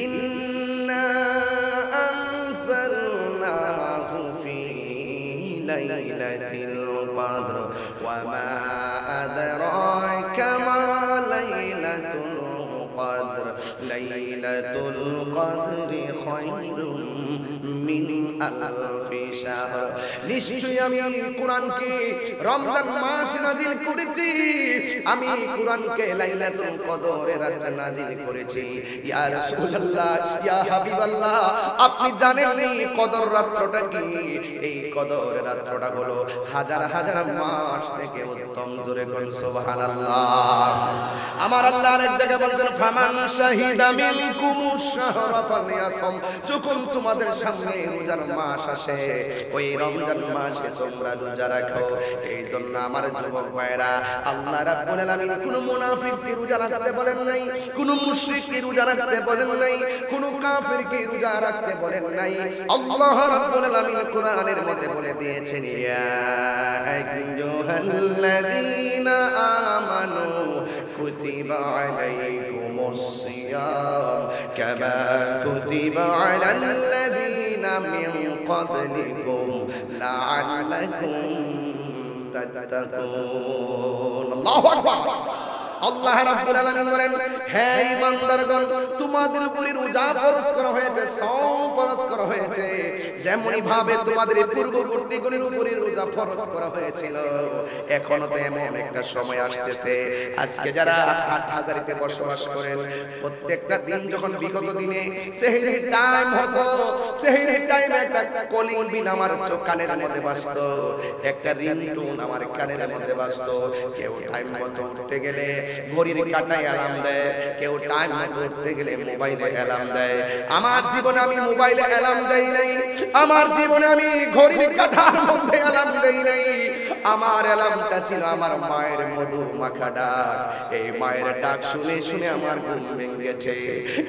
ইন্না আনজালনাহু ফি লাইলাতিল কদর ওয়া মা আদরাকা মা লাইলাতুল কদর লাইলাতুল কদরি খায়রুম মিন আলফি শাহর। নিশ্চয়ই আমি কুরআনকে রমজান মাস নাজিল করেছি, আমি কুরআনকে লাইলাতুল কদরের রাতে নাজিল করেছি। ইয়া রাসূলুল্লাহ, ইয়া হাবিবাল্লাহ, আপনি জানেন নি কদর রাতটা কি? এই কদর রাতটা হলো হাজার হাজার মাস থেকে উত্তম। জোরে কোন সুবহানাল্লাহ। আমার আল্লাহ আরেক জায়গায় বলেন ফামান শাহিদা মিনকুমুশ শাহরা ফালইয়াসুম। যখন তোমাদের সামনে রোজার মাস আসে, ওই রমজান মাসে তোমরা রোজা রাখো। এই জন্য আমার যুবক ভাইরা, আল্লাহ রাব্বুল আলামিন কোন মুনাফিককে রোজা রাখতে বলেন নাই, কোন মুশরিককে রোজা রাখতে বলেন নাই, কোন কাফিরকে রোজা রাখতে বলেন নাই। আল্লাহ রাব্বুল আলামিন কোরআনের মধ্যে বলে দিয়েছেন ইয়া আইয়ুহাল্লাযীনা আমানু কুতিবা আলাইকুমুস সিয়াম কামা কুতিবা আলাল্লাযীনা মিন ক্বাবলিকুম লাআল্লাকুম তাত্তাকুন। আল্লাহু আকবার। আল্লাহ রাব্বুল আলামিন বলেন, হে ঈমানদারগণ, তোমাদের উপরে রোজা ফরজ করা হয়েছে, সওম ফরজ করা হয়েছে, যেমনি ভাবে তোমাদের পূর্ববর্তীগণের উপরে রোজা ফরজ করা হয়েছিল। এখনো তো এমন একটা সময় আসতেছে, আজকে যারা হাটহাজারীতে বসবাস করেন, প্রত্যেকটা দিন যখন বিগত দিনে সেহরির টাইম হতো, সেহরির টাইমে একটা কলিং বিল আমার কানের মধ্যে বাজতো, একটা রিংটোন আমার কানের মধ্যে বাজতো। কেউ টাইম মতো উঠতে গেলে ঘড়ির কাঁটায় অ্যালার্ম দেয়, কেউ টাইম মতো উঠতে গেলে মোবাইলে অ্যালার্ম দেয়। আমার জীবনে আমি মোবাইলে অ্যালার্ম দেই নাই, আমার জীবনে আমি ঘড়ির কাঁটার মধ্যে অ্যালার্ম দেই নাই। আমার অ্যালার্মটা ছিল আমার মায়ের মধুর মাখা ডাক। এই মায়ের ডাক শুনে শুনে আমার ঘুম ভেঙেছে।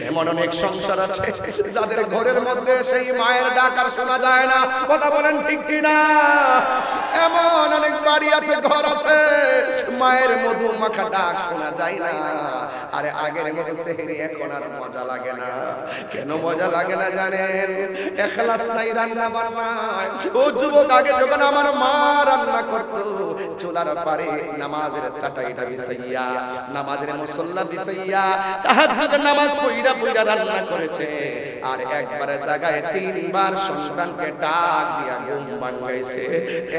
এমন অনেক সংসার আছে যাদের ঘরের মধ্যে সেই মায়ের ডাক আর শোনা যায় না। কথা বলেন ঠিক কিনা? এমন অনেক বাড়ি আছে, ঘর আছে, মায়ের মধুর মাখা ডাক শোনা যায় না। আরে আগের মতো সেহরি এখন আর মজা লাগে না। কেন মজা লাগে না জানেন? ইখলাস নাই রান্না বান্নায়। ও যুবক, আগে যখন আমার মা রান্না করতো, চুলার পারে নামাজের চাটাইটা বিছাইয়া, নামাজের মুসল্লা বিছাইয়া, তাহাজ্জুদের নামাজ পড়া পড়া রান্না করেছে। আর একবারে জায়গায় তিনবার সন্তানকে ডাক দিয়া ঘুম ভাঙাইছে।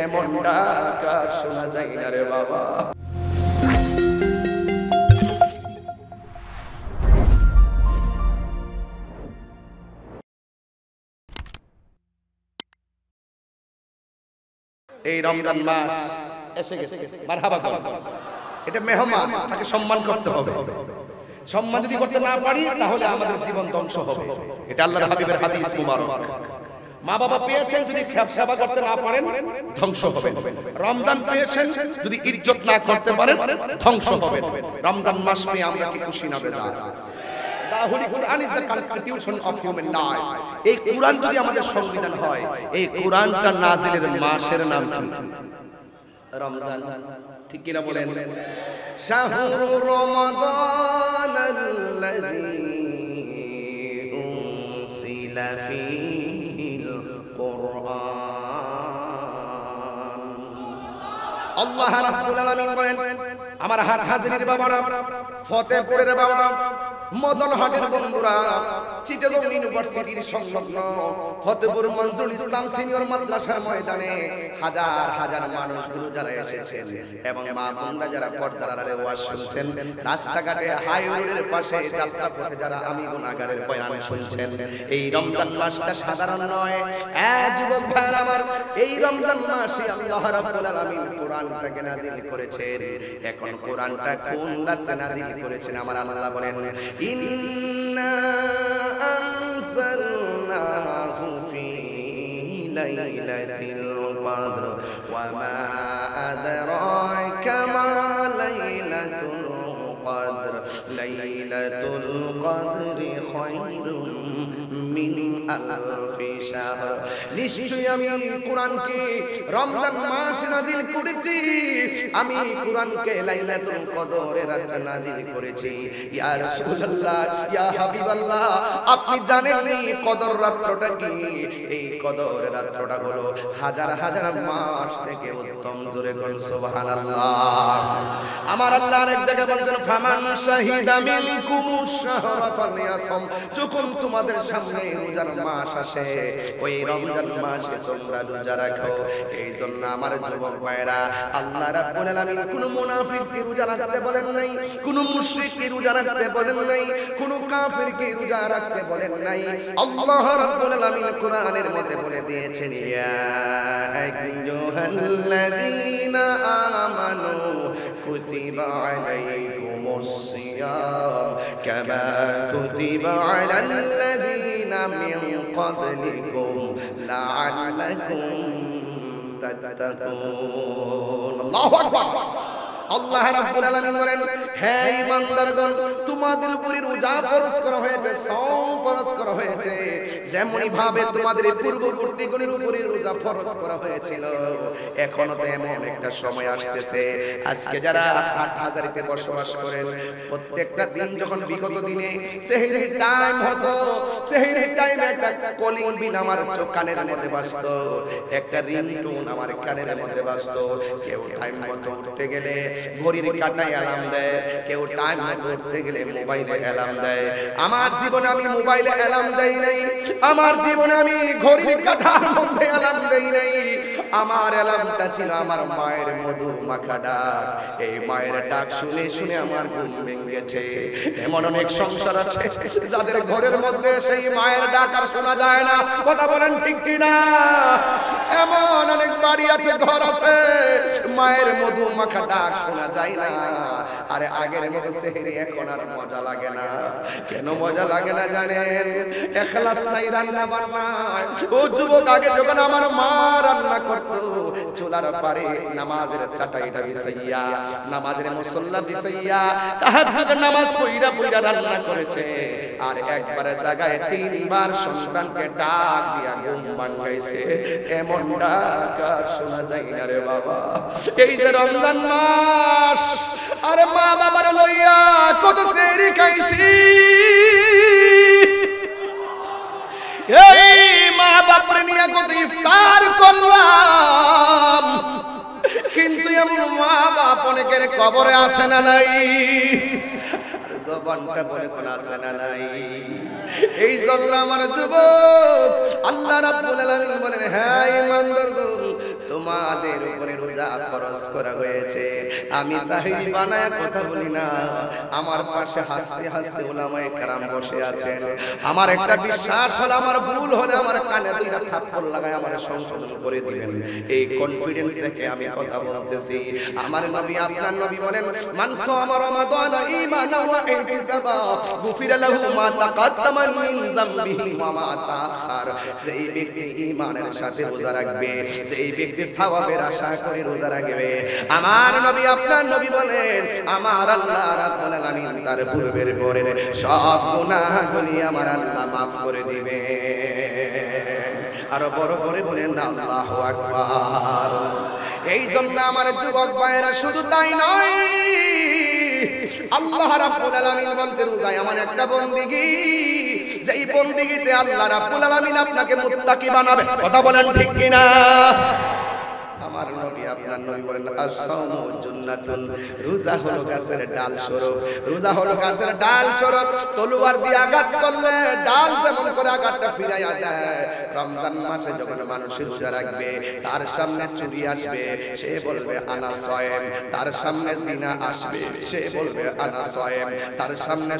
এমন ডাক আর শোনা যায় না রে বাবা। এই রমজান মাস এসে গেছে, মারহাবা বল। এটা মেহমান, তাকে সম্মান করতে হবে। সম্মান যদি করতে না পারি তাহলে আমাদের জীবন ধ্বংস হবে। এটা আল্লাহর হাবিবের হাদিস মুবারক। মা বাবা পেয়েছেন, যদি সেবা করতে না পারেন ধ্বংস হবেন। রমজান পেয়েছেন, যদি ইজ্জত না করতে পারেন ধ্বংস হবেন। রমজান মাস পেয়ে আমরা কি খুশি না বেজার? The Holy Quran is the constitution of human life. এই কুরআন যদি আমাদের সংবিধান হয়, এই কুরআনটা নাজিলের মাসের নাম কি? রমজান। ঠিক কিনা বলেন? শাহরু রমাদানাল্লাযী উনসিলা ফীহিল কুরআন। আল্লাহ রাব্বুল আলামিন বলেন, আমার হাটহাজারীর বাবারা, ফতেপুরের বাবারা, মদনহাটের বন্ধুরা, চিটাগং ইউনিভার্সিটির সংলগ্ন ফতেপুর মঞ্জুরুল ইসলাম সিনিয়র মাদ্রাসার ময়দানে হাজার হাজার মানুষগুলো যারা এসেছেন এবং মা বোনরা যারা পর্দার আড়ালে ওয়াজ শুনছেন, রাস্তাঘাটে হাইরোডের পাশে যাত্রা পথে যারা আমি গুনাহগারের বয়ান শুনছেন, এই রমজান মাসটা সাধারণ নয়। যুবক ভাইরা আমার, এই রমজান মাসে আল্লাহ রাব্বুল আলামিন কোরআনটাকে নাজিল করেছেন। এখন কোরআনটা কোন রাতে নাজিল করেছেন? আমার আল্লাহ বলেন, ইন্না আনজালনাহু ফি লাইলাতিল কদর ওয়া মা আদরাকা মা লাইলাতুল কদর লাইলাতুল কদরি খায়রুম খায়রুম মিন আলফি শাহর। নিশ্চয়ই আমি কোরআনকে রমজান মাস নাজিল করেছি, আমি কোরআনকে লাইলাতুল কদরের রাতে নাজিল করেছি। ইয়া রাসূলুল্লাহ, ইয়া হাবিবাল্লাহ, আপনি জানেননি কদর রাতটা কি? এই কদর রাতটা হলো হাজার হাজার মাস থেকে উত্তম। জোরে কোন সুবহানাল্লাহ। আমার আল্লাহ আরেক জায়গায় বলেন ফামান শাহিদা মিনকুমুশ শাহরা ফালইয়াসুম। যখন তোমাদের সামনে রোজার মাস আসে, ওই রমজান মাসে তোমরা রোজা রাখো। এই জন্য আমার যুবক ভাইরা, আল্লাহ রাব্বুল আলামিন কোন মুনাফিককে রোজা রাখতে বলেন নাই, কোন মুশরিককে রোজা রাখতে বলেন নাই, কোন কাফিরকে রোজা রাখতে বলেন নাই। আল্লাহ রাব্বুল আলামিন কোরআনের মধ্যে বলে দিয়েছেন ইয়া আইয়ুহাল্লাযীনা আমানু কুতিবা আলাইকুমুস সিয়াম কামা কুতিবা আলাল্লাযীনা মিন ক্বাবলিকুম লাআল্লাকুম তাত্তাকুন। আল্লাহু আকবার। আল্লাহ রাব্বুল আলামিন বলেন, হে ঈমানদারগণ, তোমাদের উপরে রোজা ফরজ করা হয়েছে, সাওম ফরজ করা হয়েছে, যেমনি ভাবে তোমাদের পূর্ববর্তীগণের উপরে রোজা ফরজ করা হয়েছিল। এখনো তো এমন একটা সময় আসতেছে, আজকে যারা হাটহাজারীতে বসবাস করেন, প্রত্যেকটা দিন যখন বিগত দিনে সেহরির টাইম হতো, সেহরির টাইমে একটা কলিং বিল আমার কানের মধ্যে বাজতো, একটা রিংটোন আমার কানের মধ্যে বাজতো। কেউ টাইম মতো উঠতে গেলে ঘড়ির কাঁটায় অ্যালার্ম দেয়, কেউ টাইম মতো উঠতে গেলে মোবাইলে অ্যালার্ম দেয়। আমার জীবনে আমি মোবাইলে অ্যালার্ম দেই নাই, আমার জীবনে আমি ঘড়ির কাঁটার মধ্যে অ্যালার্ম দেই নাই। আমার অ্যালার্মটা ছিল আমার মায়ের মধু মাখা ডাক। এই মায়ের ডাক শুনে শুনে আমার ঘুম ভেঙে গেছে। এমন অনেক সংসার আছে যাদের ঘরের মধ্যে সেই মায়ের ডাক আর শোনা যায় না। কথা বলেন ঠিক কিনা? এমন অনেক বাড়ি আছে, ঘর আছে, মায়ের মধু মাখা ডাক শোনা যায় না। আরে আগের মতো সেহরি এখন আর মজা লাগে না। কেন মজা লাগে না জানেন? ইখলাস নাই রান্না বান্নায়। ও যুবক, আগে যখন আমার মা রান্না করতো, চুলার পারে নামাজের চাটাইটা বিছাইয়া, নামাজের মুসল্লা বিছাইয়া, তাহাজ্জুদের নামাজ পড়া পড়া রান্না করেছে। আর একবারে জায়গায় তিনবার সন্তানকে ডাক দিয়া ঘুম ভাঙাইছে। এমন ডাক আর শোনা যায় না রে বাবা। এই যে রমজান মাস, আরে মা বাবার লইয়া কত সেহরি খাইছি, এই মা বাপরে নিয়ে কত ইফতার করলাম, কিন্তু এমন মা বাপ অনেকের কবরে আসে না নাই, আর জবানটা বলে কোন আসে না নাই। এই জন্য আমার যুবক, আল্লাহ রাব্বুল আলামিন বলেন, হ্যাঁ ঈমানদারগণ, তোমাদের উপরে রোজা ফরজ করা হয়েছে। আমি তাহরি বানায়া কথা বলি না, আমার পাশে হাসতে হাসতে উলামায়ে কেরাম বসে আছেন। আমার একটা বিশ্বাস হলো, আমার ভুল হলে আমার কানে দুইটা থাপ্পড় লাগায় আমার সংশোধন করে দিবেন। এই কনফিডেন্স রেখে আমি কথা বলতেছি। আমার নবী, আপনার নবী বলেন, মান সামা রমাদান ঈমানান ওয়া ইহতিসাবা গুফিরা লাহু মা তাকাদ্দামা মিন যামবিহি ওয়া মা তাআখার। যেই ব্যক্তি ঈমানের সাথে রোজা রাখবে, যেই ব্যক্তি সওয়াবের আশা করে রোজা রাখবে, আমার নবী, আপনার নবী বলেন, আমার আল্লাহ রাব্বুল আলামিন তার পূর্বের পরের সব গুনাহগুলি আমার আল্লাহ মাফ করে দিবে। আরো বড় করে বলেন আল্লাহু আকবার। এই জন্য আমার যুবক ভাইয়েরা, শুধু তাই নয়, আল্লাহ রাব্বুল আলামিন বলছেন রোজা এমন একটা বন্দেগী, যেই বন্দেগীতে আল্লাহ রাব্বুল আলামিন আপনাকে মুত্তাকি বানাবে। কথা বলেন ঠিক কিনা? আমার নবী, আপনার নবী বলেন, আস-সাওমু জান্নাতুন, রোজা হলো গাছের ডাল স্বরূপ। রোজা হলো গাছের ডাল স্বরূপ। তলোয়ার দিয়ে আঘাত করলে ডাল যেমন করে আঘাতটা ফিরাইয়া দেয়, রমজান মাসে যখন মানুষ রোজা রাখবে, তার সামনে চুরি আসবে, সে বলবে আনা সায়েম। তার সামনে জিনা আসবে, সে বলবে আনা সায়েম। তার সামনে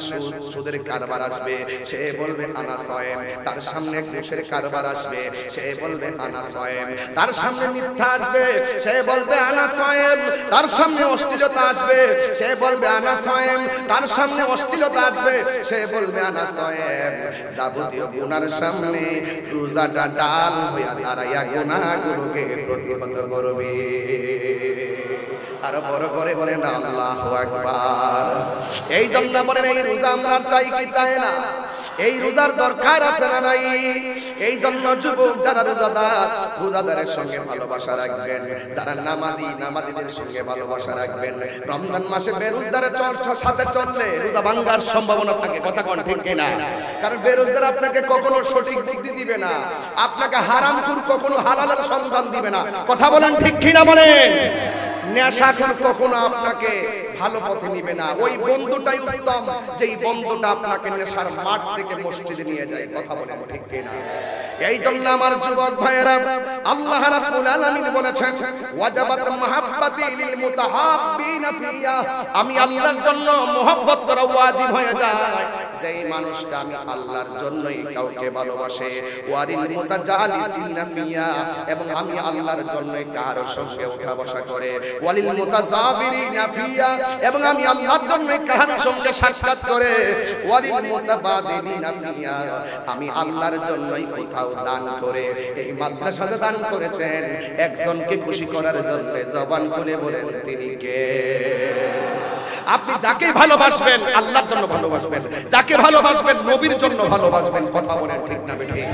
সুদের কারবার আসবে, সে বলবে আনা সায়েম। তার সামনে ঘুষের কারবার আসবে, সে বলবে আনা সায়েম। তার সামনে মিথ্যা আসবে, সে বলবে আনা সায়েম। তার সামনে অশ্লীলতা আসবে, সে বলবে আনা সায়েম। তার সামনে অশ্লীলতা আসবে, সে বলবে আনা সায়েম। যাবতীয় গুনার সামনে রোজাটা ডাল হইয়া দাঁড়াইয়া গুনাহগুলোকে প্রতিহত করবে। আর বড় করে বলেন আল্লাহু আকবার। এই জন্য বলেন এই রোজা আমরা চাই কি চাই না? এই রোজার দরকার আছে না নাই? এই জন্য যুবক যারা রোজাদার, রোজাদারের সঙ্গে ভালোবাসা রাখবেন। যারা নামাজি, নামাজিদের সঙ্গে ভালোবাসা রাখবেন। রমজান মাসে বেরোজদারের সাথে চললে রোজা ভাঙার সম্ভাবনা থাকে। কথা কোন ঠিক কিনা? কারণ বেরোজদার আপনাকে কখনো সঠিক বুদ্ধি দিবে না, আপনাকে হারামখোর কখনো হালালের সন্ধান দিবে না। কথা বলেন ঠিক কিনা বলেন? নেশাখোর কখনো আপনাকে ভালো পথে নিবে না। ওই বন্ধুটাই উত্তম যেই বন্ধুটা আপনাকে নেশার মাঠ থেকে মসজিদে নিয়ে যায়। কথা বলেন ঠিক কিনা? এই জন্য আমার যুবক ভাইয়েরা, আল্লাহ রাব্বুল আলামিন বলেছেন ওয়াজাবাত মাহাব্বাতি লিল মুতাহাব্বিনা ফিয়া, আমি আল্লাহর জন্য মহব্বত করা ওয়াজিব হয়ে যায় যেই মানুষটা আমি আল্লাহর জন্যই কাউকে ভালোবাসে। ওয়ালিল মুতাজালিসিনা ফিয়া, এবং আমি আল্লাহর জন্যই কারো সঙ্গে উঠা বসা করে। ওয়ালিল মুতাজাবিরিনা ফিয়া, এবং আমি আল্লাহর জন্যই কারো সঙ্গে সাক্ষাৎ করে। ওয়ালিল মুতাবাদিলিনা ফিয়া, আমি আল্লাহর জন্যই কোথাও দান করে। এই মাদ্রাসাতে দান করেছেন একজনকে খুশি করার জন্য। জবান খুলে বলেন তিনি কে? আপনি যাকে ভালোবাসবেন আল্লাহর জন্য ভালোবাসবেন, যাকে ভালোবাসবেন নবীর জন্য ভালোবাসবেন। কথা বলেন ঠিক না বেঠিক?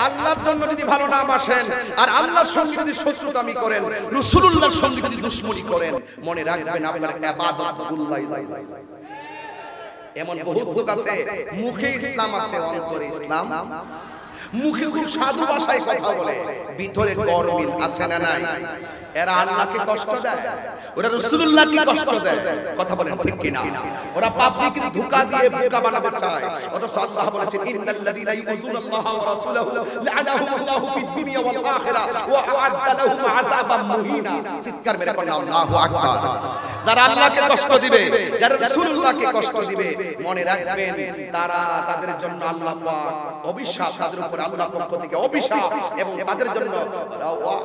আল্লাহর জন্য যদি ভালো না বাসেন আর আল্লাহর সঙ্গে যদি শত্রুতামি করেন, রাসূলুল্লাহর সঙ্গে যদি দুশমনি করেন, মনে রাখবেন আপনার ইবাদত ভুল্লাই যায়। এমন বহুত লোক আছে মুখে ইসলাম আছে, অন্তরে ইসলাম। মুখে খুব সাধু ভাষায় কথা বলে, ভিতরে গরমিল আছে না নাই? এরা আল্লাহকে কষ্ট দেয়, ওরা রাসূলুল্লাহকে কষ্ট দেয়। কথা বলেন ঠিক কিনা? ওরা পাবলিকের ধোঁকা দিয়ে বোকা বানাতে চায়। অথচ আল্লাহ বলেছেন ইন্নাল্লাযীনা ইউযুনাল্লাহা ওয়া রাসূলাহু লা'নাহুমুল্লাহু ফিদ দুনিয়া ওয়াল আখিরাহ ওয়া আ'আদ্দা লাহুম আযাবাম মুহিনা। চিৎকার মেরে বলেন আল্লাহু আকবার। যারা আল্লাহকে কষ্ট দিবে, যারা রাসূলুল্লাহকে কষ্ট দিবে, মনে রাখবেন তারা, তাদের জন্য আল্লাহ পাক অভিশাপ, তাদের উপর আল্লাহর পক্ষ থেকে অভিশাপ, এবং তাদের জন্য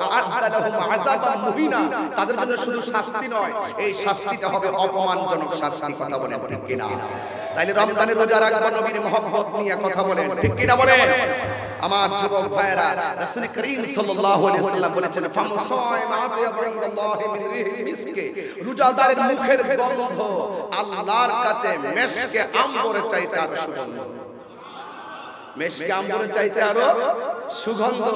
আ'আদ্দা লাহুম আযাবাম মুহিনা, তাদের জন্য শুধু শাস্তি নয়, এই শাস্তিটা হবে অপমানজনক শাস্তি। কথা বলেন ঠিক কিনা? তাইলে রমজানের রোজা রাখবো নবীর মহব্বত নিয়ে। কথা বলেন ঠিক কিনা বলেন? আমার যুবক ভাইরা, রাসূল করিম সাল্লাল্লাহু আলাইহি ওয়াসাল্লাম বলেছেন ফামুসাইম আতিয়াবু ইনদাল্লাহি মিন রিহিল মিসকে, রোজাদারের মুখের গন্ধ আল্লাহর কাছে মেশকে আম্বরের চাইতে আরো সুগন্ধ। মেশকে আম্বরের চাইতে আরো সুগন্ধ।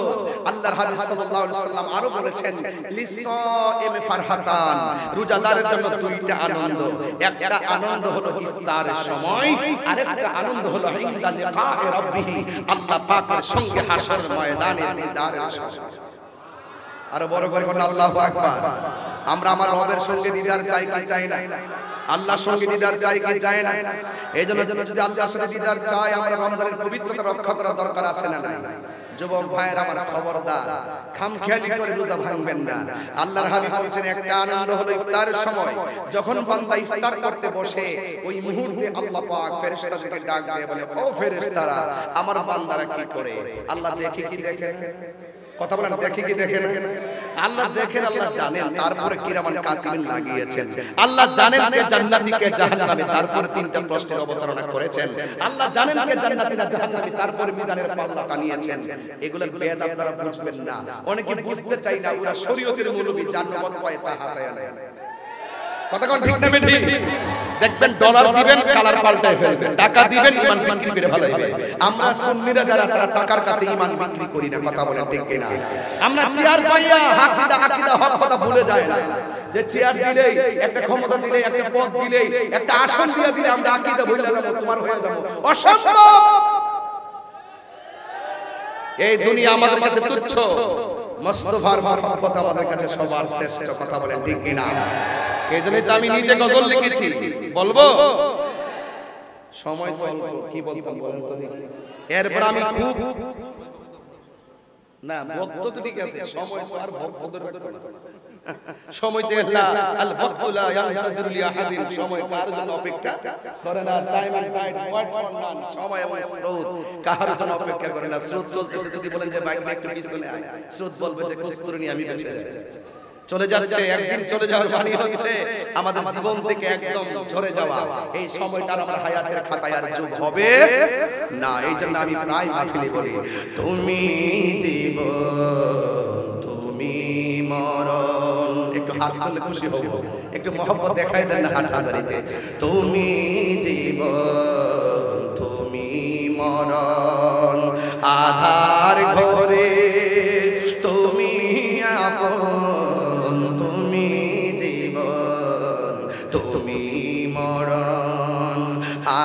আল্লাহর হাবিব সাল্লাল্লাহু আলাইহি ওয়াসাল্লাম আরো বলেছেন লিসাইম ফারহাতান, রোজাদারের জন্য দুইটা আনন্দ। একটা আনন্দ হলো ইফতারের সময়, আরেকটা আনন্দ হলো ইনদা লিকায়ে রাব্বিহি, আল্লাহ পাকের সঙ্গে হাসর ময়দানে দিদারের সময়। আর বড় করে বলেন আল্লাহু আকবার। আমরা আমার রবের সঙ্গে দিদার চাই কি চাই না? আল্লাহর সঙ্গে দিদার চাই কি চাই না? এই জন্য যদি আল্লাহর সাথে দিদার চাই, আমরা রমজানের পবিত্রতা রক্ষা করার দরকার আছে না নাই? যুবক ভাইয়ের আমার খবরদার, খামখেয়ালি করে রোজা ভাঙবেন না। আল্লাহর হাবিব বলেছেন একটা আনন্দ হলো ইফতারের সময়, যখন বান্দা ইফতার করতে বসে ওই মুহূর্তে আল্লাহ পাক ফেরেশতাদেরকে ডাক দিয়ে বলে ও ফেরেশতারা, আমার বান্দারা কি করে? আল্লাহ দেখে কি দেখেন? কথা বলেন দেখে কি দেখেন? আল্লাহ দেখেন, আল্লাহ জানেন। তারপরে কিরামান কাতিবিন লাগিয়েছেন। আল্লাহ জানেন কে জান্নাতি কে জাহান্নামী, তারপরে তিনটা প্রশ্নের অবতারণা করেছেন। আল্লাহ জানেন কে জান্নাতি না জাহান্নামী, তারপরে মিজানের পাল্লা টানিয়েছেন। এগুলোর বেদ আপনারা বুঝবেন না, অনেকে বুঝতে চাই না। ওরা শরীয়তের মৌলবি জান্নাত পায় তা হাতায় নেয়। কথা কোন ঠিক না বেঠি? দেখবেন ডলার দিবেন কালার পাল্টায় ফেলবে, টাকা দিবেন ঈমান বিক্রি করে ফেলাইবে। আমরা সুন্নিরা যারা, তারা টাকার কাছে ঈমান বিক্রি করি না। কথা বলেন ঠিক কিনা? আমরা চেয়ার পাইয়া আকীদা হক কথা ভুলে যায় না। যে চেয়ার দিলেই, একটা ক্ষমতা দিলেই, একটা পদ দিলেই, একটা আসন দিয়ে দিলে আমরা আকীদা ভুলে যাব, তোমার হয়ে যাব। অসম্ভব। এই দুনিয়া আমাদের কাছে তুচ্ছ, মুস্তাফার মহব্বত আমাদের কাছে সবার শ্রেষ্ঠ। কথা বলেন ঠিক কিনা? এইজন্যই তো আমি নিজে গজল লিখেছি। বলবো? সময় তো অল্প, কি বলতাম বলেন তো দেখি। এরপর আমি খুব না বক্ত তো ঠিক আছে, সময় তো আর ভক্তদের রাখতো না। সময় তো আল ওয়াক্তু লা ইয়ানতাজিরু লি আহাদিন, সময় কার জন্য অপেক্ষা করে না। Time and tide wait for none, সময় এবং স্রোত কার জন্য অপেক্ষা করে না। স্রোত চলতেছে, যদি বলেন যে বাইক নিয়ে একটু পিছনে আয়, স্রোত বলবে যে কস্তুরী নিয়ে আমি বেঁচে যাই। চলে যাচ্ছে, একদিন চলে যাওয়ার মানে হচ্ছে আমাদের জীবন থেকে একদম ঝরে যাওয়া। এই সময়টা আমার হায়াতের খাতায় আর যোগ হবে না। এই জন্য আমি প্রায় মাহফিলে বলি, তুমি জীবন তুমি মরণ। একটু হাত তুললে খুশি হব। একটু মহব্বত দেখাই দেন না হাটহাজারীতে। তুমি জীবন তুমি মরণ আধার ঘরে তুমি আপন তুমি জীবন তুমি মরণ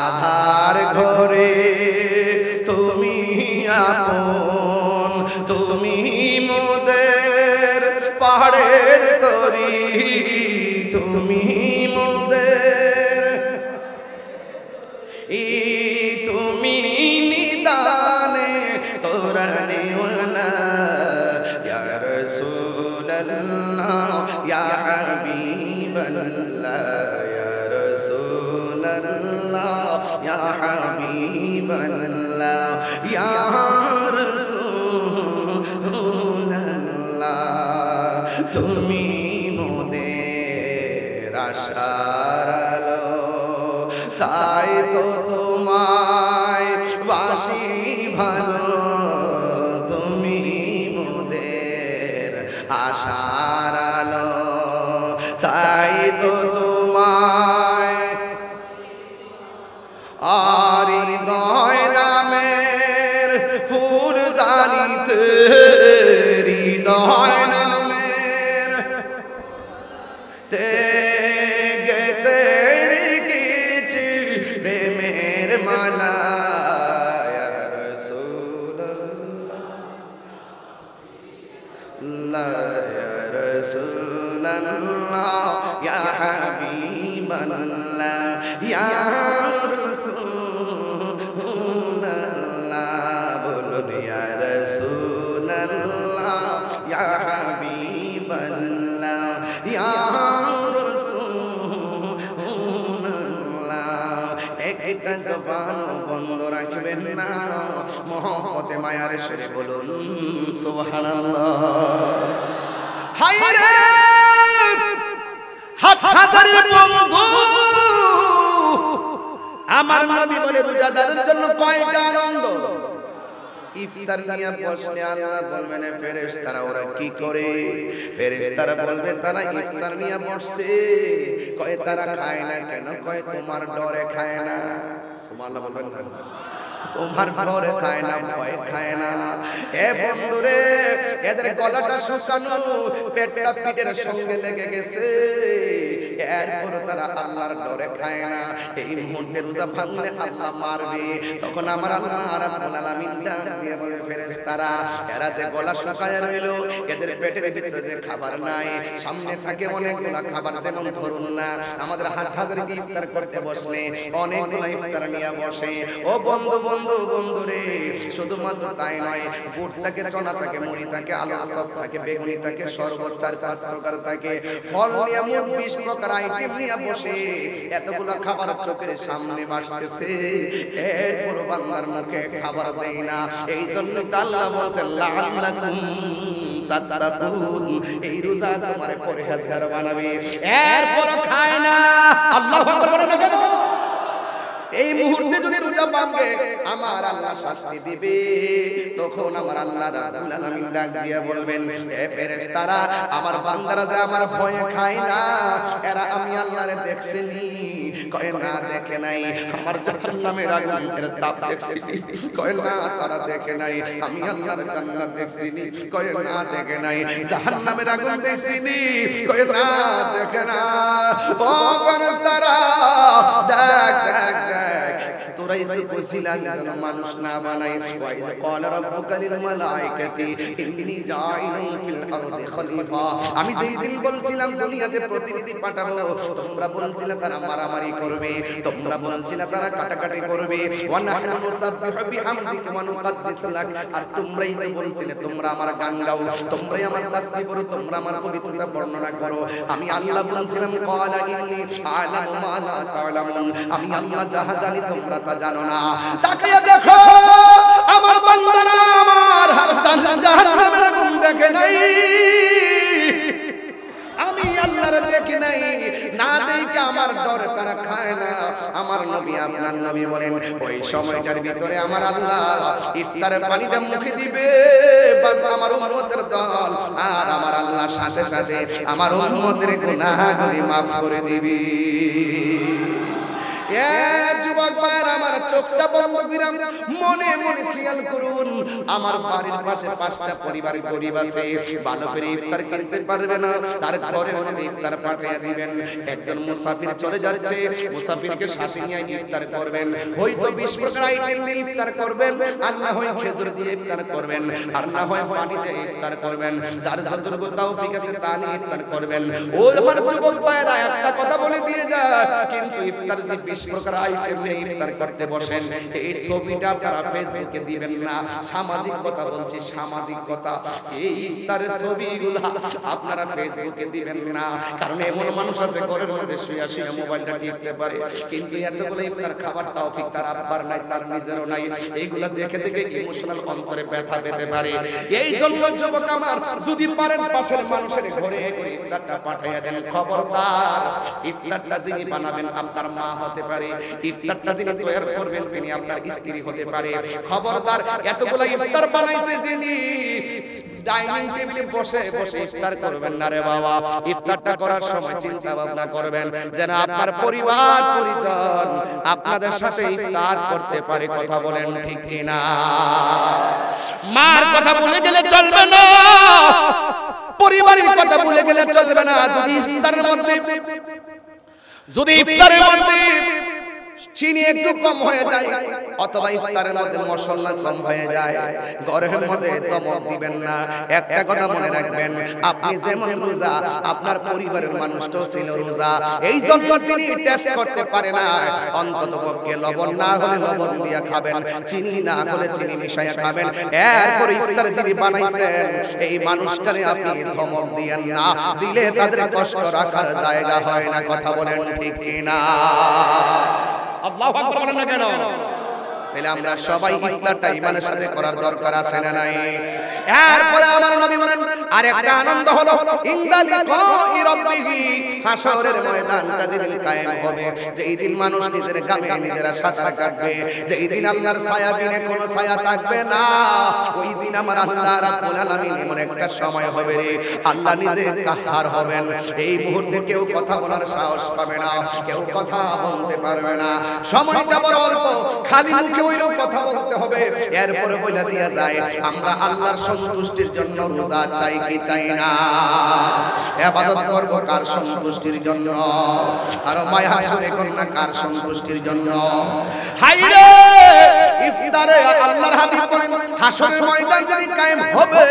আধার ঘরে তুমি আপন তুমি মোদের পাহাড়ের তরি তুমি মোদের তুমি নিদানে তোরানে ওয়ালা ইয়া রাসূলুল্লাহ ইয়া হাবিবাল্লাহ ইয়া রাসূলুল্লাহ ইয়া হাবিবাল্লাহ ইয়া রাসূলুল্লাহ তুমি মোদের আশার আলো তাই তো তোমায় বাসি ভালো তুমি মোদের আশার আলো তাই তো তোমায় আর হৃদয় নামের ফুলদানিতে হৃদয় নামের গেতে রেখেছি প্রেমের মালা ইয়া রাসূলুল্লাহ ইয়া রাসূলুল্লাহ ইয়া হাবিবাল্লাহ ইয়া রাসূলুল্লাহ বলুন ইয়া রাসূলুল্লাহ ইয়া হাবিবাল্লাহ ইয়া একটা জবান বন্ধ রাখবেন না মহব্বতে মায়ার সুরে বলুন সুবহানাল্লাহ। হায়রে হাটহাজারীর বন্ধু আমার নবী বলে রোজাদারের জন্য কয়টা আনন্দ। ইফতার নিয়ে বসলে আল্লাহ বলবেন ফেরেশতারা ওরা কি করে? ফেরেশতারা বলবে তারা ইফতার নিয়ে বসছে। কয় তারা খায় না কেন? কয় তোমার ডরে খায় না। সুবহানাল্লাহ বলবেন না? তোমার ডরে খায় না, ভয় খায় না। এ বন্ধুরে এদের গলাটা শুকানো, পেটটা পিঠের সঙ্গে লেগে গেছে, এরপর তারা আল্লাহর ডরে খায় না। এই মুহূর্তে রোজা ভাঙলে আল্লাহ মারবে। তখন আমার আল্লাহ রাব্বুল আলামিন ডাক দিয়ে বলে ফেরেশতারা এরা যে গলা শুকায় রইল, এদের পেটের ভিতরে যে খাবার নাই, সামনে থাকে অনেকগুলা খাবার। যেমন ধরুন না আমাদের হাটহাজারীতে ইফতার করতে বসলে অনেকগুলা ইফতার নিয়ে বসে। ও বন্ধু বন্ধু বন্ধু রে, শুধুমাত্র তাই নয়, বুট থাকে, চনা থাকে, মুড়ি থাকে, আলুর চপ থাকে, বেগুনি থাকে, শরবত 4-5 প্রকার থাকে, ফল নিয়ে মোট 20 প্রকার আইটেম নিয়ে বসে। এতগুলো খাবার চোখের সামনে ভাসতেছে, এরপর বান্দার মুখে খাবার দেয় না। এই জন্য আল্লাহ বলছেন লাআল্লাকুম তাত্তাকুন, এই রোজা তোমারে পরহেজগার বানাবে। এরপর খায় না। আল্লাহু আকবার বলেন না কেন? এই মুহূর্তে যদি রোজা ভাঙে আমার আল্লাহ শাস্তি দিবে। তখন আমার আল্লাহ রাব্বুল আলামিন ডাক দিয়ে বলবেন এ ফেরেশতারা আমার বান্দারা যে আমার ভয়ে খায় না, এরা আমি আল্লাহরে দেখছিনি? কয় না দেখে নাই। আমার জাহান্নামের আগুনের তাপ দেখছিনি? কয় না তারা দেখে নাই। আমি আল্লাহর জান্নাত দেখছিনি? কয় না দেখে নাই। জাহান্নামের আগুন দেখছিনি? কয় না দেখে না। ও ফেরেশতারা দেখ দেখ দেখ, তোরাই তো কইছিলেন যেন মানুষ না বানাই। ওয়াইজ ক্বালা রাব্বুকা লিল মালাইকাতি ইন্নী জাইলুন ফিল আরদি খলিফা, আমি যেই দিন বলছিলাম দুনিয়াতে প্রতিনিধি পাঠাবো, তোমরা বলছিলে তারা মারামারি করবে, তোমরা বলছিলে তারা কাটাকাটি করবে। ওয়া নাহনু নুসাব্বিহু বিহামদিকা ওয়া নুকাদ্দিসু লাক, আর তোমরাই তো বলছিলে তোমরা আমার গান গাও, তোমরাই আমার তাসবিহ করো, তোমরা আমার পবিত্রতা বর্ণনা করো। আমি আল্লাহ বলছিলাম ক্বালা ইন্নী আ'লামু মা লা তা'লামুন, আমি আল্লাহ যাহা জানি তোমরা তা জানো না। তাকিয়ে দেখো আমার বান্দারা আমার জাহান্নামের আগুন দেখে নাই, আমি আল্লাহর দেখি নাই। না দেখে আমার ডরে তারা খায় না। আমার নবী আপনার নবী বলেন ওই সময়টার ভিতরে আমার আল্লাহ ইফতারের পানিটা মুখে দিবে, আমার উম্মতের দল, আর আমার আল্লাহ সাথে সাথে আমার উম্মতের গুনাহগুলি maaf করে দিবি। যুবক ভাইরা আমার, চোখটা বন্ধ করে মনে মনে খেয়াল করুন, আমার বাড়ির পাশে 5টা পরিবারের গরিব আছে, ভালো করে ইফতার কিনতে পারবে না, তার ঘরের মধ্যে ইফতার পাঠিয়ে দিবেন। একজন মুসাফির চলে যাচ্ছে, মুসাফিরকে সাথে নিয়ে ইফতার করবেন। হয়তো 20 প্রকার আইটেম দিয়ে ইফতার করবেন, আর না হয় খেজুর দিয়ে ইফতার করবেন, আর না হয় পানি দিয়ে ইফতার করবেন। যার যতটুকু তৌফিক আছে তা নিয়ে ইফতার করবেন। ও আমার যুবক ভাইরা, একটা কথা বলে দিয়ে যায়, কিন্তু ইফতার যদি 20 প্রকার আইটেম নিয়ে ইফতার করতে বসেন, এই ছবিটা আপনারা ফেসবুকে দিবেন না। সামাজিক কথা বলছি, সামাজিক কথা। এই ইফতারের ছবিগুলো আপনারা ফেসবুকে দিবেন না, কারণ এমন মানুষ আছে ঘরের মধ্যে শুয়ে শুয়ে মোবাইলটা টিপতে পারে, কিন্তু এতগুলো ইফতার খাবার তৌফিক তার আব্বার নাই, তার নিজেরও নাই। এইগুলা দেখে দেখে ইমোশনাল অন্তরে ব্যথা পেতে পারে। এই জন্য যুবক আমার, যদি পারেন পাশের মানুষের ঘরে ঘরে ইফতারটা পাঠিয়ে দেন। খবরদার, ইফতারটা যিনি বানাবেন আপনার মা হতে পারে, ইফতারটা যিনি তৈরি করবেন তিনি আপনার স্ত্রী হতে পারে। খবরদার, এতগুলা ইফতার বানাইছে যিনি, ডাইনিং টেবিলে বসে বসে ইফতার করবেন না রে বাবা। ইফতারটা করার সময় চিন্তা ভাবনা করবেন যেন আপনার পরিবার পরিজন আপনাদের সাথে ইফতার করতে পারে। কথা বলেন ঠিক কিনা? মার কথা ভুলে গেলে চলবে না, পরিবারের কথা ভুলে গেলে চলবে না। যদি ইফতারের মধ্যে চিনি একটু কম হয়ে যায়, অথবা ইফতারের মধ্যে মশলা কম হয়ে যায়, ঘরের মধ্যে দমক দিবেন না। একটা কথা মনে রাখবেন, আপনি যেমন রোজা, আপনার পরিবারের মানুষটাও ছিল রোজা, এই জন্য তিনি টেস্ট করতে পারে না। অন্তত পক্ষে লবণ না হলে লবণ দিয়া খাবেন, চিনি না হলে চিনি মিশাইয়া খাবেন। এরপর ইফতার যিনি বানাইছেন, এই মানুষটারে আপনি ধমক দিয়েন না, দিলে তাদের কষ্ট রাখার জায়গা হয় না। কথা বলেন ঠিক কিনা? আল্লাহু আকবার বলেন না কেন? তাহলে আমরা সবাই ইফতারটা ঈমানের সাথে করার দরকার আছে না নাই? এরপরে আমার নবী বলেন আরেকটা আনন্দ হলো ইনদাল লিকাই রাব্বিহি, হাসরের ময়দানটা যেদিন কায়েম হবে, যেই দিন মানুষ নিজের গামে নিজেরা সাঁতার কাটবে, যেই দিন আল্লাহর ছায়া বিনে কোনো ছায়া থাকবে না, ওই দিন আমার আল্লাহ রাব্বুল আলামিন এমন একটা সময় হবে রে, আল্লাহ নিজে কাহ্হার হবেন। এই মুহূর্তে কেউ কথা বলার সাহস পাবে না, কেউ কথা বলতে পারবে না। সময়টা বড় অল্প, খালি মুখে হইলেও কথা বলতে হবে। এরপরে বলে দিয়া যায়, আমরা আল্লাহর সন্তুষ্টির জন্য রোজা চাই কি চাই না? ইবাদত করব কার সন্তুষ্টির জন্য? আর মায়া হাসরে কন্যা কার সন্তুষ্টির জন্য? হায়রে ইফতারে আল্লাহর হাবিব বলেন, হাসরের ময়দান যদি কায়েম হবে,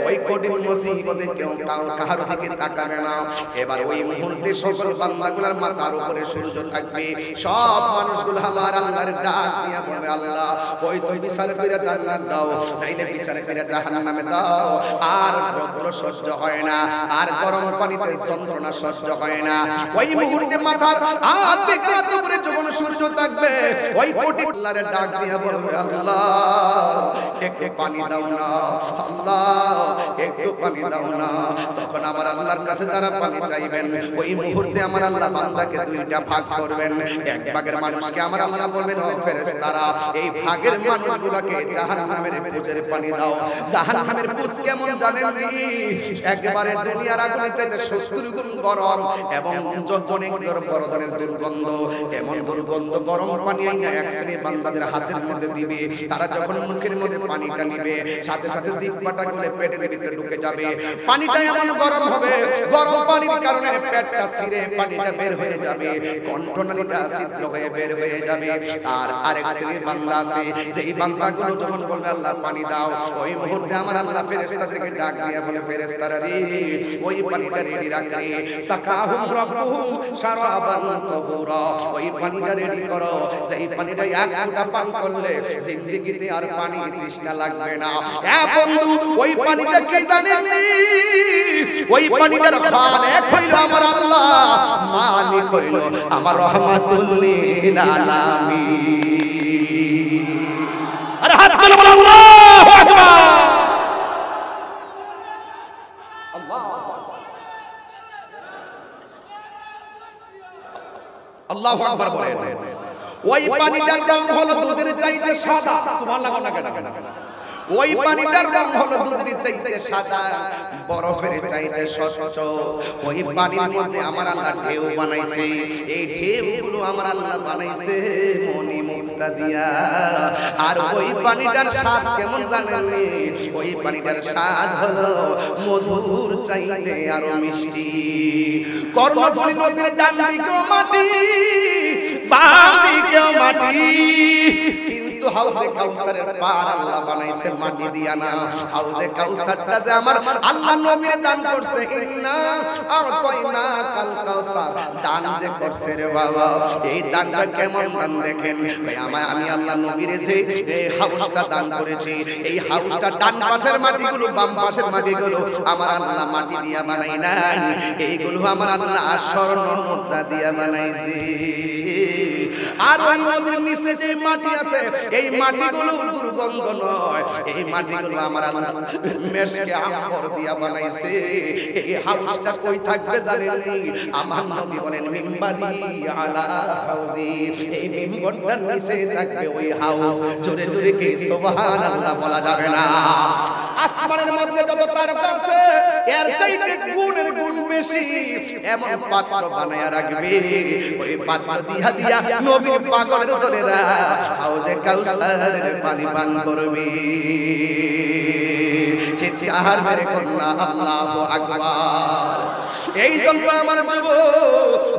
ওই কঠিন মুসিবতে কেউ কারো দিকে তাকাবে না। এবার ওই মুহূর্তে সকল বান্দাগুলোর মাথার উপরে সূর্য থাকবে, সব মানুষগুলো আমার আল্লাহর ডাক দিয়া বলবে, আল্লাহ হয়তো বিচার করে জান্নাত দাও, নাইলে বিচার করে জাহান্নামে দাও। আর রৌদ্র সহ্য হয় না, আর গরম পানিতে যন্ত্রণা সহ্য হয় না। ওই মুহূর্তে মাথার হাত বেকাত উপরে যখন সূর্য থাকবে, ওই কোটি আল্লাহর ডাক দিয়া বলবে, আল্লাহ একটু পানি দাও না, আল্লাহ একটু পানি দাও না। তখন আমার আল্লাহর কাছে যারা পানি চাইবেন, ওই মুহূর্তে আমার আল্লাহ বান্দাকে দুইটা ভাগ করবেন। এক ভাগের মানুষকে আমার আল্লাহ বলবেন, ও ফেরেশতারা, এই ভাগের মানুষগুলোকে জাহান্নামের পুজের পানি দাও। জাহান্নামের পুজ কেমন জানেন নি? একবারে দুনিয়ার আগুনের চাইতে 70 গুণ গরম, এবং অনেক বড় ধরনের দুর্গন্ধ। এমন দুর্গন্ধ গরম পানি আইনা এক শ্রেণীর বান্দাদের হাতের মধ্যে দিবে। তারা যখন মুখের মধ্যে পানিটা নিবে, সাথে সাথে জিহ্বাটা গলে পেটের ভিতরে ঢুকে যাবে। পানিটা এমন গরম হবে, গরম পানির কারণে পেটটা ছিঁড়ে পানিটা বের হয়ে যাবে, কণ্ঠনালীটা ছিদ্র হয়ে বের হয়ে যাবে। আর আরেক শ্রেণীর বান্দা আছে, যেই বান্দাগুলো যখন বলবে আল্লাহ পানি দাও, ওই মুহূর্তে আমার আল্লাহ ফেরেশতাদেরকে ডাক দিয়ে বলে, ফেরেশতারা রে, ওই পানিটা রেডি রাখে, সাকাহুম রাব্বুহুম শারাবান তাহুরা, ওই পানিটা রেডি করো, যেই পানিটা এক ফোঁটা পান করলে জিন্দেগিতে আর পানি তৃষ্ণা লাগবে না। এ বন্ধু, ওই পানিটা কি জানেন নি? ওই পানিটার খালেক হইল আমার আল্লাহ, মালিক হইল আমার রহমাতুল লিল আলামিন। আরে হাত তুলে বলো আল্লাহু আকবার। আল্লাহু আকবার বলেন। ওই পানিটার রং হলো দুধের চাইতে সাদা। সুবহানাল্লাহ না কেন? ওই পানিটার রং হলো দুধের চাইতে সাদা, বরফের চাইতে স্বচ্ছ। ওই পানির মধ্যে আমার আল্লাহ ঢেউ বানাইছে। এই ঢেউগুলো আমার আল্লাহ বানাইছে মনি মুক্তা দিয়া। আর ওই পানিটার স্বাদ কেমন জানেন? ওই পানিটার স্বাদ হলো মধুর চাইতে আরো মিষ্টি। কর্ণফুলী নদীর ডান দিকেও মাটি, বাম দিকেও মাটি, কিন্তু হাউজে কাউসারের পার আল্লাহ বানাইছে মাটি দিয়া না। হাউজে কাউসারটা যে আমার আল্লাহ নবীর দান করছে, ইন্না আতাইনা কাল কাউসার, দান যে করছে রে বাবা, এই দানটা কেমন দান দেখেন। আমি আল্লাহ নবীর যে এই হাউসটা দান করেছি, এই হাউসটা ডান পাশের মাটিগুলো বাম পাশের মাটিগুলো আমার আল্লাহ মাটি দিয়া বানাই নাই, এইগুলো আমার আল্লাহ স্বর্ণ মুদ্রা দিয়া বানাইছে। আর ওই নদীর নিচে যে মাটি আছে, এই মাটিগুলো দুর্গন্ধ নয়, এই মাটিগুলো আমার আল্লাহ মেশকে আম্বর দিয়া বানাইছে। এই হাউসটা কই থাকবে জানেন? আমার নবী বলেন মিম্বারি আলা হাউজি, এই মিম্বরটার নিচে থাকবে ওই হাউস। জোরে জোরে কি সুবহানাল্লাহ বলা যাবে না? আসমানের মধ্যে যত তারকা আছে এর চাইতে গুণের গুণ বেশি, এমন পাত্র বানায়া রাখবে, ওই পাত্র দিয়া দিয়া নবীর পাগলের দলেরা হাউজে কাউসারের পানি পান করবে। চিৎকার মেরে কন্যা আল্লাহু আকবার। এই জন্য আমার যুব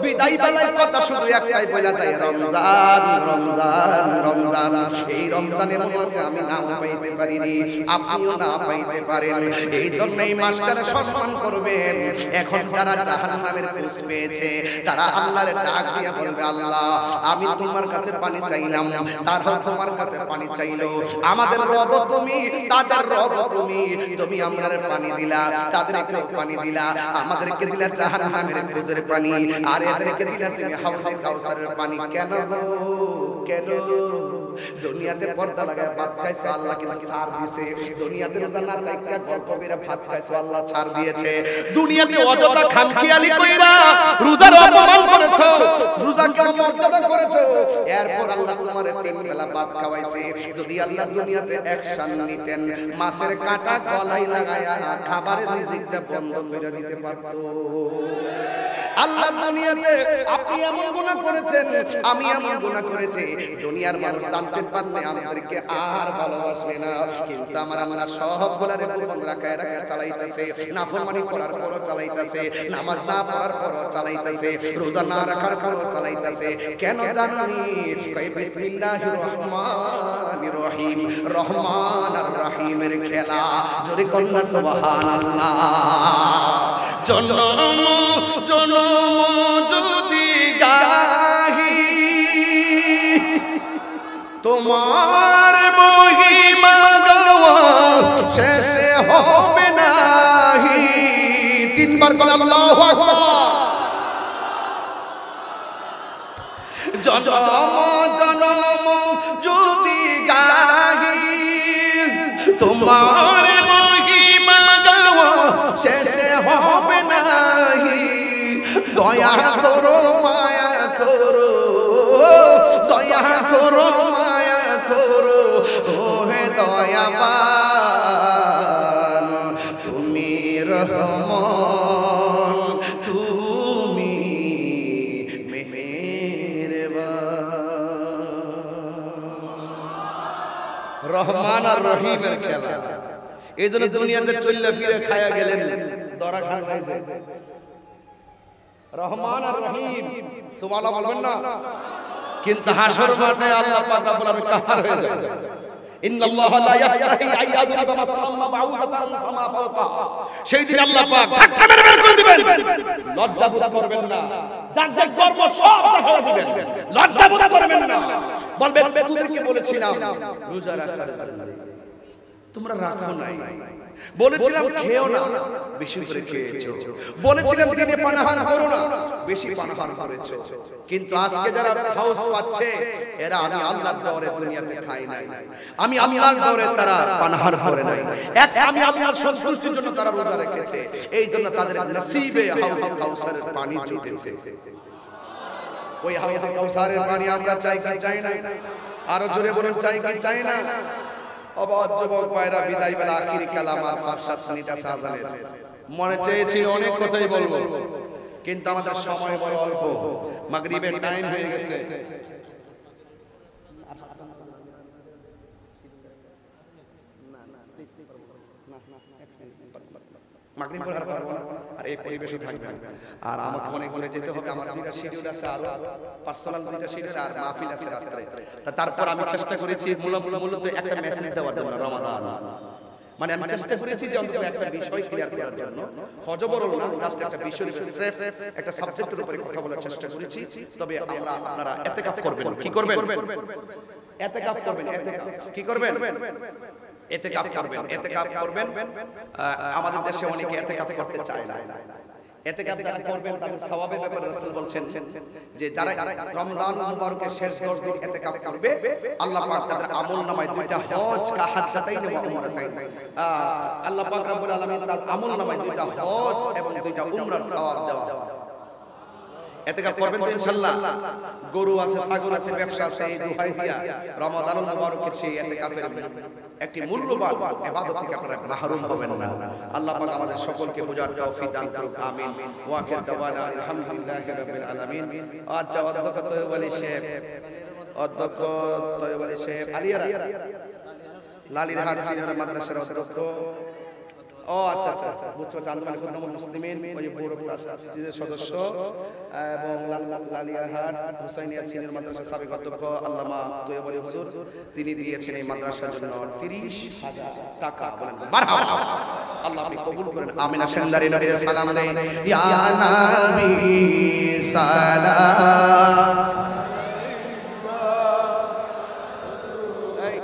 বিদায় বেলায় কথা শুধু একটাই বলা যায়, রমজান রমজান রমজান। এই রমজান এমন আছে আমি নাও পাইতে পারিনি, আপনিও না পাইতে পারেন। এই জন্য এই মাসটারে সম্মান করবেন। এখন যারা জাহান্নামের কুস পেয়েছে তারা আল্লাহর ডাক দিয়া বলবে, আল্লাহ আমি তোমার কাছে পানি চাইলাম, তারা তোমার কাছে পানি চাইলো। আমাদের রব তুমি, তাদের রব তুমি, তুমি আমাদের পানি দিলা, তাদেরকেও পানি দিলা, আমাদেরকে দিলা জাহান্নামের কুসের পানি, আর এদেরকে দিলা তুমি হাউজে কাউসারের পানি। কেন গো কেন? দুনিয়াতে পর্দা লাগায় ভাত খাইছো, আল্লাহ কিন্তু ছাড় দিয়েছে। দুনিয়াতে রোজা না থাইকা গল্প কইরা ভাত খাইছো, আল্লাহ ছাড় দিয়েছে। দুনিয়াতে অযথা খামখেয়ালি কইরা রোজার অপমান করেছো, রোজাকে অমর্যাদা করেছো, এরপর আল্লাহ তোমারে তিন বেলা ভাত খাওয়াইছে। যদি আল্লাহ দুনিয়াতে অ্যাকশন নিতেন, মাছের কাঁটা গলায় লাগায়া খাবারের রিজিকটা বন্ধ করে দিতে পারতো। আল্লাহ দুনিয়াতে আপনি এমন গুনাহ করেছেন, আমি এমন গুনাহ করেছি, দুনিয়ার মানুষ জানতে পারলে আমাদেরকে আর ভালোবাসবে না। কিন্তু আমার আল্লাহ সবগুলারে গোপন রাখায় রাখায় চালাইতেছে, নাফরমানি করার পরও চালাইতেছে, নামাজ না পড়ার পরও চালাইতেছে, রোজা না রাখার পরও চালাইতেছে। কেন জানি? কই বিসমিল্লাহির রহমানির রহিম, রহমান আর রহিমের খেলা। জোরে কন্যা সুবহানাল্লাহ। জনম জনম যদি গাহি তোমার মহিমা গাওয়া শেষে হবে নাহি। তিনবার বল আল্লাহু আকবার। জনম জনম যদি গাহি তোমার মহিমা গাওয়া শেষে হবে নাহি। দয়া করো মায়া করো, দয়া করো মায়া করো, ও হে দয়াবান তুমি রহমান, তুমি মেহেরবান। রহমান আর রহিমের খেলা। এই জন্য দুনিয়াতে চললে ফিরে খায়া গেলেন দরা খান হয়েছে। রহমান আর রহিম সুবহানাল্লাহ বলবেন না? কিন্তু হাসর মাঠে আল্লাহ পাক রব্বুল আলামিন কাহার হয়ে যায়। ইন্নাল্লাহ লা ইস্তাহি আইয়াদুরিবা মাসালাম মাবউদাতান ফামা ফাওকা। সেই দিন আল্লাহ পাক ধাক্কা মেরে বের করে দিবেন, লজ্জা বোধ করবেন না, যার যার কর্ম সব দেখায় দিবেন, লজ্জা বোধ করবেন না। বলবেন তোদেরকে বলেছিলাম রোজা রাখার জন্য, তোমরা রাখো নাই। বলেছিলাম খেও না, বেশি করে খেয়েছো। বলেছিলাম দিনে পানাহার করো না, বেশি পানাহার করেছো। কিন্তু আজকে যারা হাউস পাচ্ছে এরা আমি আল্লাহর ডরে দুনিয়াতে খাই নাই, আমি আল্লাহর ডরে তারা পানাহার করে নাই, এক আমি আল্লাহর সন্তুষ্টির জন্য তারা রোজা রেখেছে। এই জন্য তাদের নসিবে হাউজে কাউসারের পানি জুটেছে। ওই হাউজে কাউসারের পানি আমরা চাই কি চাই না? আরো জোরে বলুন, চাই কি চাই না? অবাধ যুবক ভাইরা বিদায় বেলা আখির কালাম আর 5-7 মিনিট আছে আজানের। মনে চেয়েছিল অনেক কথাই বলবো, কিন্তু আমাদের সময় বড় অল্প, মাগরিবের টাইম হয়ে গেছে। মাগরিব পড়ার পারবো না, আর এই পরিবেশে থাকবেন। আর আমাকে মনে করে যেতে হবে, আমার দুইটা শিডিউল আছে, আরো পার্সোনাল দুইটা শিডিউল, আর মাহফিল আছে রাত্রে। তারপর আমি চেষ্টা করেছি মূলত একটা মেসেজ দেওয়ার জন্য রমাদান, মানে আমি চেষ্টা করেছি যে অন্তত একটা বিষয় ক্লিয়ার করার জন্য, হযবরল না, জাস্ট একটা বিষয়ের উপরে স্রেফ একটা সাবজেক্টের উপরে কথা বলার চেষ্টা করেছি। তবে আপনারা ইতিকাফ করবেন, কি করবেন? ইতিকাফ করবেন, কি করবেন? ইতিকাফ করবেন, ইতিকাফ করবেন। আমাদের দেশে অনেকে ইতিকাফ করতে চায় না। ইতিকাফ যারা করবেন তাদের সওয়াবের ব্যাপারে রাসূল বলছেন যে যারা রমজান মুবারকের শেষ 10 দিন ইতিকাফ করবে, আল্লাহ পাক তাদের আমলনামায় দুইটা হজ কা হাজ্জাতাইন ওয়া উমরাতাইন, আল্লাহ পাক রব্বুল আলামিন তার আমলনামায় দুইটা হজ এবং দুইটা উমরার সওয়াব দেওয়া। ইতিকাফ করবেন তো ইনশাআল্লাহ? গরু আছে, ছাগল আছে, ব্যবসা আছে, এই দুহাই দিয়া রমাদানুল মুবারকের সেই ইতিকাফের একটি মূল্যবান ইবাদত থেকে আপনারা মাহরুম হবেন না। আল্লাহ পাক আমাদের সকলকে বোঝার তৌফিক দান করুক, আমিন। ওয়া আখির দাওয়ানা আলহামদুলিল্লাহি রাব্বিল আলামিন। আচ্ছা, অধ্যক্ষ তৈয়ব আলী সাহেব আলিয়ারা লালিরহাট সিনিয়র মাদ্রাসার অধ্যক্ষ। ও আচ্ছা আচ্ছা, বুঝতে পারছি, আন্দোলন খুদ্দামুল মুসলিমিন ওই বড় ট্রাস্টের সদস্য এবং লালিয়ারহাট হুসাইনিয়া সিনিয়র মাদ্রাসার সাবেক অধ্যক্ষ আল্লামা তৈয়ব আলী হুজুর, তিনি দিয়েছেন এই মাদ্রাসার জন্য 30,000 টাকা। বলেন মারহাবা, আল্লাহ আপনি কবুল করেন, আমিন। সেন্দারি নবীর সালাম দেই, ইয়া নবী সালাম